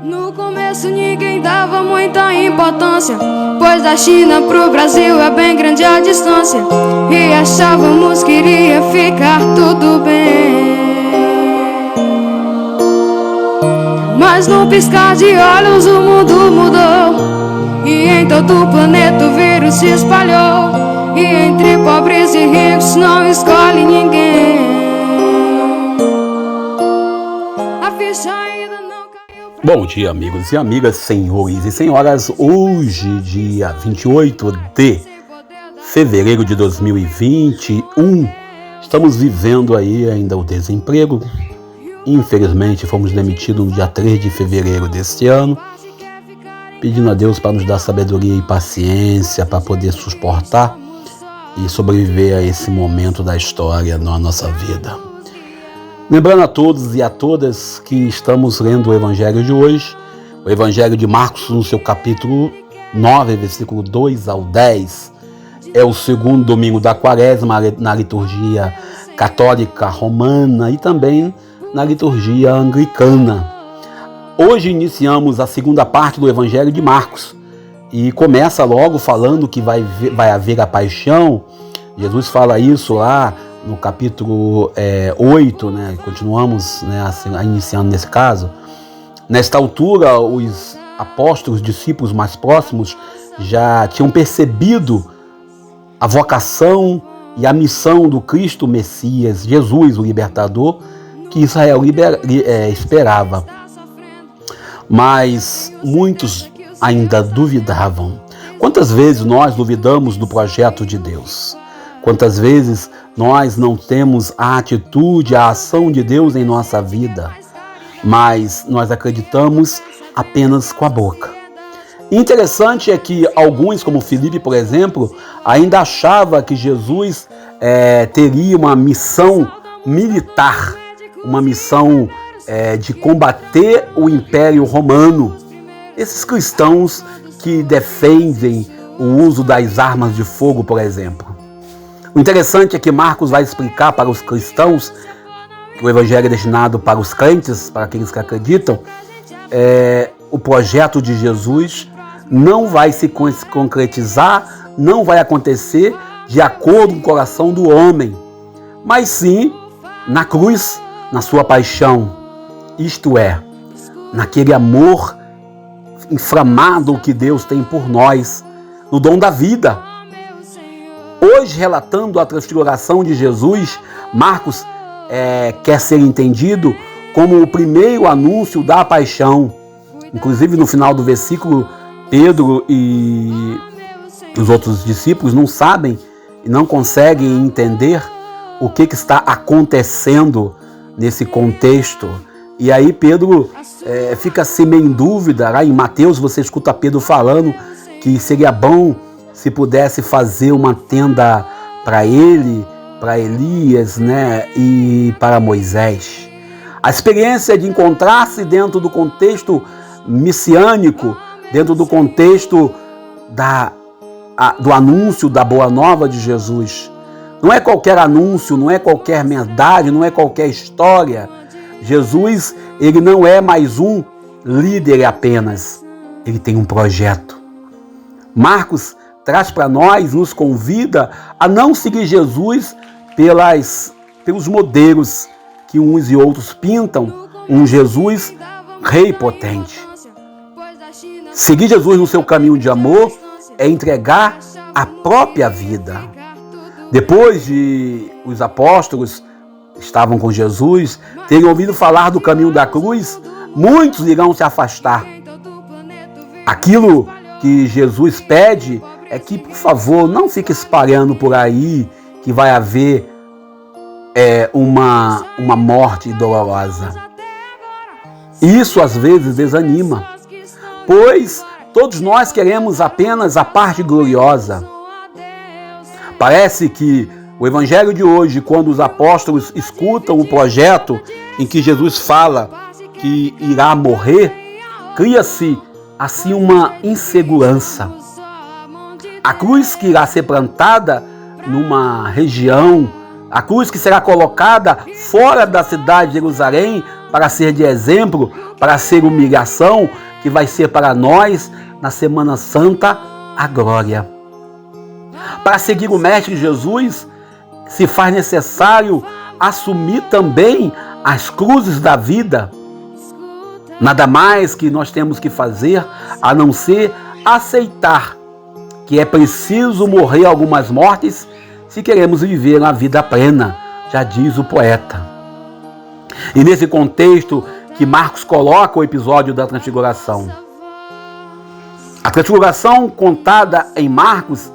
No começo ninguém dava muita importância, pois da China pro Brasil é bem grande a distância, e achávamos que iria ficar tudo bem. Mas num piscar de olhos o mundo mudou, e em todo o planeta o vírus se espalhou, e entre pobres e ricos não escolhe ninguém. A ficha ainda não caiu. Bom dia, amigos e amigas, senhores e senhoras. Hoje, dia 28 de fevereiro de 2021, estamos vivendo aí ainda o desemprego. Infelizmente, fomos demitidos no dia 3 de fevereiro deste ano, pedindo a Deus para nos dar sabedoria e paciência para poder suportar e sobreviver a esse momento da história na nossa vida. Lembrando a todos e a todas que estamos lendo o Evangelho de hoje, o Evangelho de Marcos, no seu capítulo 9, versículo 2 ao 10, é o segundo domingo da Quaresma na liturgia católica romana e também na liturgia anglicana. Hoje iniciamos a segunda parte do Evangelho de Marcos e começa logo falando que vai haver a paixão. Jesus fala isso lá no capítulo 8, né? Continuamos, né, iniciando nesse caso. Nesta altura, os apóstolos, discípulos mais próximos, já tinham percebido a vocação e a missão do Cristo Messias, Jesus, o libertador, que Israel esperava. Mas muitos ainda duvidavam. Quantas vezes nós duvidamos do projeto de Deus? Quantas vezes nós não temos a atitude, a ação de Deus em nossa vida, mas nós acreditamos apenas com a boca. Interessante é que alguns, como Filipe, por exemplo, ainda achava que Jesus teria uma missão militar, uma missão de combater o Império Romano. Esses cristãos que defendem o uso das armas de fogo, por exemplo. O interessante é que Marcos vai explicar para os cristãos que o Evangelho é destinado para os crentes, para aqueles que acreditam, o projeto de Jesus não vai se concretizar, não vai acontecer de acordo com o coração do homem, mas sim na cruz, na sua paixão, isto é, naquele amor inflamado que Deus tem por nós, no dom da vida. Hoje, relatando a transfiguração de Jesus, Marcos quer ser entendido como o primeiro anúncio da paixão. Inclusive, no final do versículo, Pedro e os outros discípulos não sabem e não conseguem entender o que está acontecendo nesse contexto. E aí Pedro fica assim meio em dúvida. Lá em Mateus você escuta Pedro falando que seria bom se pudesse fazer uma tenda para ele, para Elias, né, e para Moisés. A experiência de encontrar-se dentro do contexto messiânico, dentro do contexto do anúncio da boa nova de Jesus. Não é qualquer anúncio, não é qualquer verdade, não é qualquer história. Jesus, ele não é mais um líder apenas, ele tem um projeto. Marcos traz para nós, nos convida a não seguir Jesus pelos modelos que uns e outros pintam, um Jesus rei potente. Seguir Jesus no seu caminho de amor é entregar a própria vida. Depois de os apóstolos estavam com Jesus, terem ouvido falar do caminho da cruz, muitos irão se afastar. Aquilo que Jesus pede é que, por favor, não fique espalhando por aí que vai haver uma morte dolorosa. Isso às vezes desanima, pois todos nós queremos apenas a parte gloriosa. Parece que o Evangelho de hoje, quando os apóstolos escutam o projeto em que Jesus fala que irá morrer, cria-se assim uma insegurança. A cruz que irá ser plantada numa região, a cruz que será colocada fora da cidade de Jerusalém, para ser de exemplo, para ser humilhação, que vai ser para nós, na Semana Santa, a glória. Para seguir o Mestre Jesus, se faz necessário assumir também as cruzes da vida. Nada mais que nós temos que fazer a não ser aceitar que é preciso morrer algumas mortes se queremos viver uma vida plena, já diz o poeta. E nesse contexto que Marcos coloca o episódio da Transfiguração. A Transfiguração contada em Marcos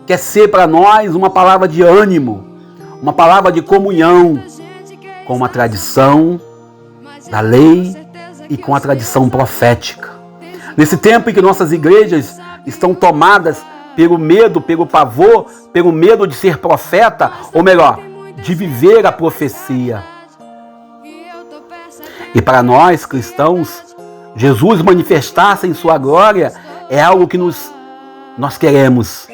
quer ser para nós uma palavra de ânimo, uma palavra de comunhão com a tradição da lei e com a tradição profética. Nesse tempo em que nossas igrejas estão tomadas pelo medo, pelo pavor, pelo medo de ser profeta, ou melhor, de viver a profecia. E para nós cristãos, Jesus manifestar-se em sua glória é algo que nós queremos.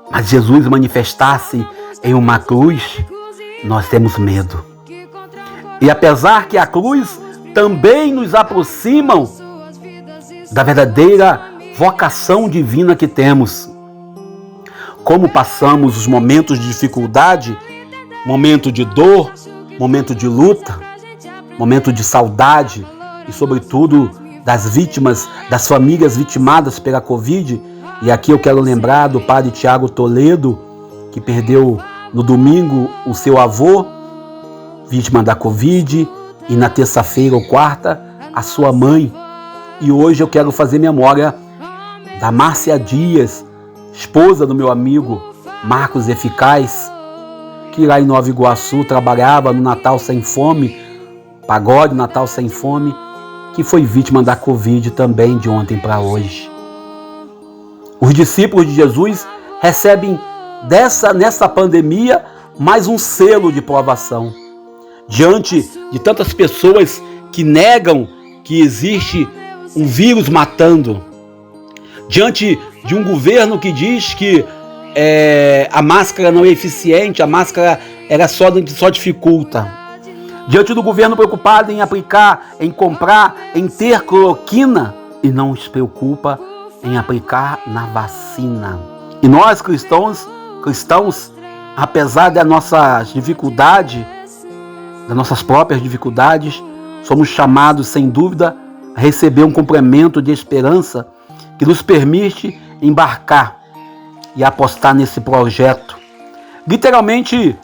Mas Jesus manifestar-se em uma cruz, nós temos medo. E apesar que a cruz também nos aproximam da verdadeira vocação divina que temos. Como passamos os momentos de dificuldade, momento de dor, momento de luta, momento de saudade e, sobretudo, das vítimas, das famílias vitimadas pela Covid. E aqui eu quero lembrar do padre Tiago Toledo, que perdeu no domingo o seu avô, vítima da Covid, e na terça-feira ou quarta, a sua mãe. E hoje eu quero fazer memória da Márcia Dias, esposa do meu amigo Marcos Eficaz, que lá em Nova Iguaçu trabalhava no Natal Sem Fome, pagode Natal Sem Fome, que foi vítima da Covid também de ontem para hoje. Os discípulos de Jesus recebem nessa pandemia mais um selo de provação. Diante de tantas pessoas que negam que existe um vírus matando, diante de um governo que diz que a máscara não é eficiente, a máscara só dificulta, diante do governo preocupado em aplicar, em comprar, em ter cloroquina e não se preocupa em aplicar na vacina. E nós cristãos, apesar da nossa dificuldade, das nossas próprias dificuldades, somos chamados, sem dúvida, a receber um complemento de esperança que nos permite embarcar e apostar nesse projeto. Literalmente,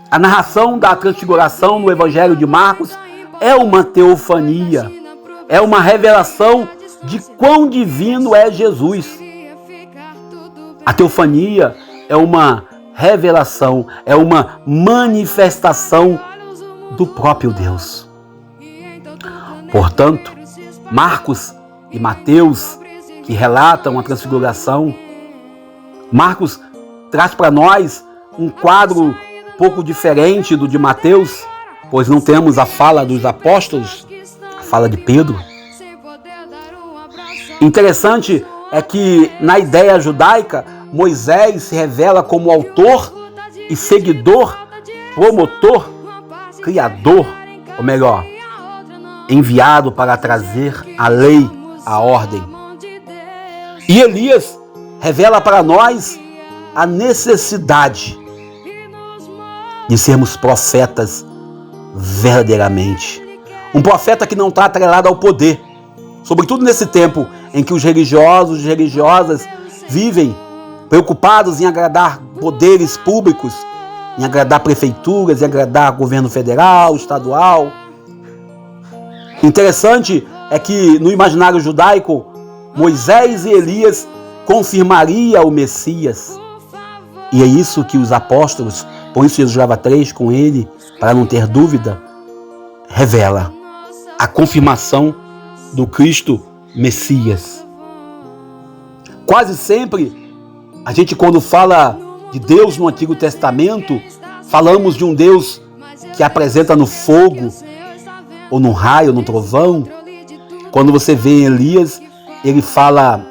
a narração da Transfiguração no Evangelho de Marcos é uma teofania, é uma revelação de quão divino é Jesus. A teofania é uma revelação, é uma manifestação do próprio Deus. Portanto, Marcos e Mateus, que relatam a Transfiguração, Marcos traz para nós um quadro um pouco diferente do de Mateus, pois não temos a fala dos apóstolos, a fala de Pedro. Interessante é que na ideia judaica, Moisés se revela como autor e seguidor, promotor, criador, ou melhor, enviado para trazer a lei, a ordem. E Elias revela para nós a necessidade de sermos profetas verdadeiramente. Um profeta que não está atrelado ao poder, sobretudo nesse tempo em que os religiosos e religiosas vivem preocupados em agradar poderes públicos, em agradar prefeituras, em agradar governo federal, estadual. Interessante é que no imaginário judaico, Moisés e Elias confirmaria o Messias. E é isso que os apóstolos, por isso Jesus leva 3 com ele, para não ter dúvida, revela a confirmação do Cristo Messias. Quase sempre, a gente quando fala de Deus no Antigo Testamento, falamos de um Deus que apresenta no fogo, ou no raio, ou no trovão. Quando você vê Elias, ele fala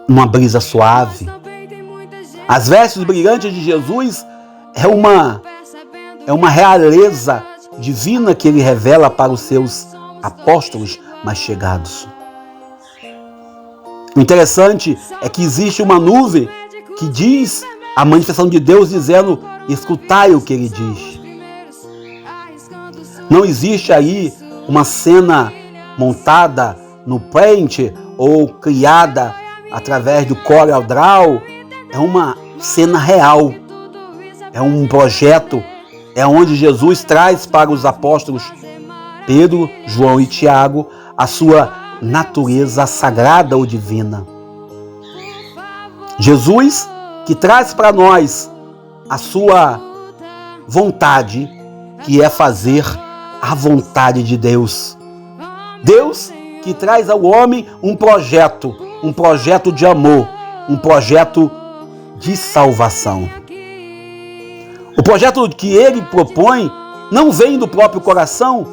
numa brisa suave. As vestes brilhantes de Jesus é uma realeza divina que ele revela para os seus apóstolos mais chegados. O interessante é que existe uma nuvem que diz a manifestação de Deus dizendo: escutai o que ele diz. Não existe aí uma cena montada no Paint ou criada através do Corel Draw. É uma cena real. É um projeto. É onde Jesus traz para os apóstolos Pedro, João e Tiago a sua natureza sagrada ou divina. Jesus que traz para nós a sua vontade, que é fazer a vontade de Deus. Deus que traz ao homem um projeto de amor, um projeto de salvação. O projeto que ele propõe não vem do próprio coração,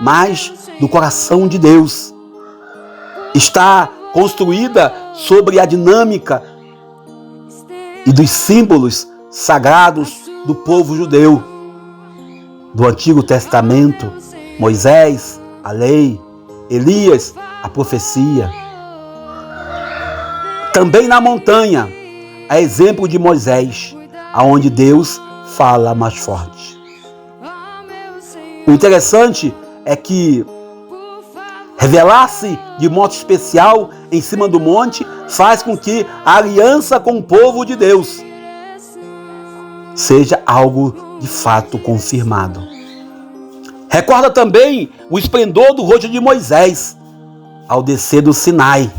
mas do coração de Deus. Está construída sobre a dinâmica e dos símbolos sagrados do povo judeu, do Antigo Testamento, Moisés, a lei, Elias, a profecia. Também na montanha, a exemplo de Moisés, aonde Deus fala mais forte. O interessante é que revelar-se de modo especial em cima do monte faz com que a aliança com o povo de Deus seja algo de fato confirmado. Recorda também o esplendor do rosto de Moisés ao descer do Sinai.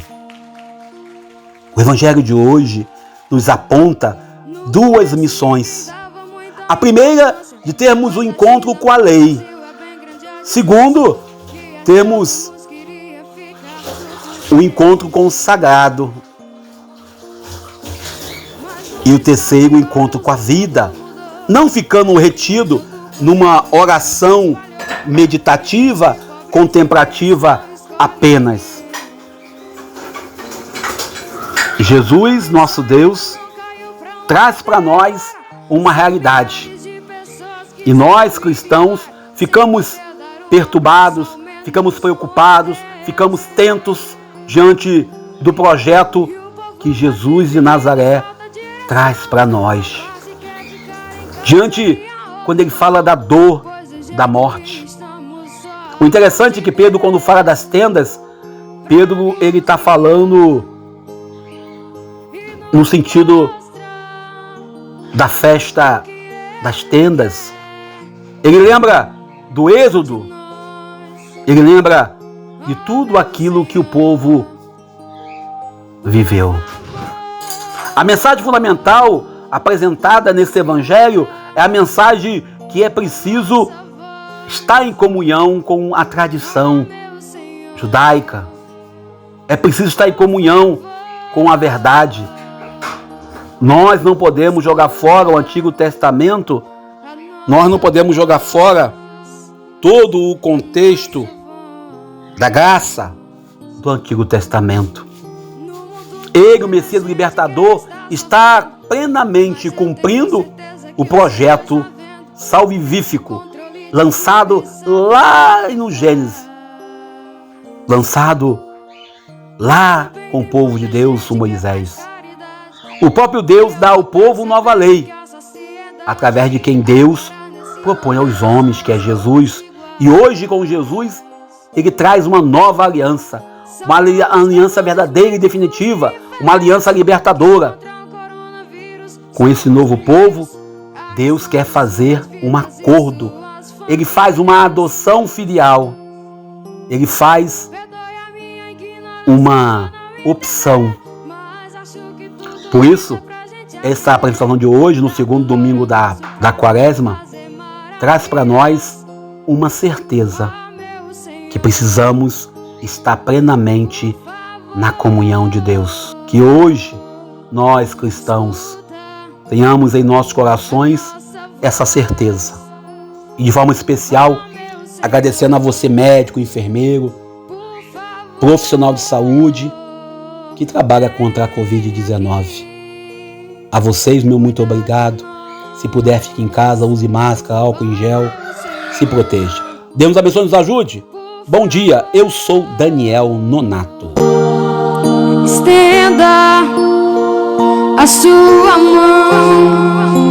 O Evangelho de hoje nos aponta duas missões. A primeira, de termos um encontro com a lei. Segundo, temos o encontro com o sagrado. E o terceiro, o encontro com a vida. Não ficando retido numa oração meditativa, contemplativa apenas. Jesus, nosso Deus, traz para nós uma realidade. E nós, cristãos, ficamos perturbados, ficamos preocupados, ficamos tentos diante do projeto que Jesus de Nazaré traz para nós. Diante, quando ele fala da dor, da morte. O interessante é que Pedro, quando fala das tendas, Pedro, ele está falando no sentido da festa das tendas. Ele lembra do Êxodo, ele lembra de tudo aquilo que o povo viveu. A mensagem fundamental apresentada nesse evangelho é a mensagem que é preciso estar em comunhão com a tradição judaica. É preciso estar em comunhão com a verdade. Nós não podemos jogar fora o Antigo Testamento, nós não podemos jogar fora todo o contexto da graça do Antigo Testamento. Ele, o Messias libertador, está plenamente cumprindo o projeto salvífico lançado lá no Gênesis, lançado lá com o povo de Deus, o Moisés. O próprio Deus dá ao povo nova lei, através de quem Deus propõe aos homens, que é Jesus. E hoje, com Jesus, ele traz uma nova aliança, uma aliança verdadeira e definitiva, uma aliança libertadora. Com esse novo povo, Deus quer fazer um acordo. Ele faz uma adoção filial. Ele faz uma opção. Por isso, essa apresentação de hoje, no segundo domingo da Quaresma, traz para nós uma certeza que precisamos estar plenamente na comunhão de Deus. Que hoje, nós cristãos, tenhamos em nossos corações essa certeza. E de forma especial, agradecendo a você, médico, enfermeiro, profissional de saúde, que trabalha contra a Covid-19. A vocês, meu muito obrigado. Se puder, fique em casa, use máscara, álcool em gel. se proteja. Deus nos abençoe e nos ajude. Bom dia, eu sou Daniel Nonato. Estenda a sua mão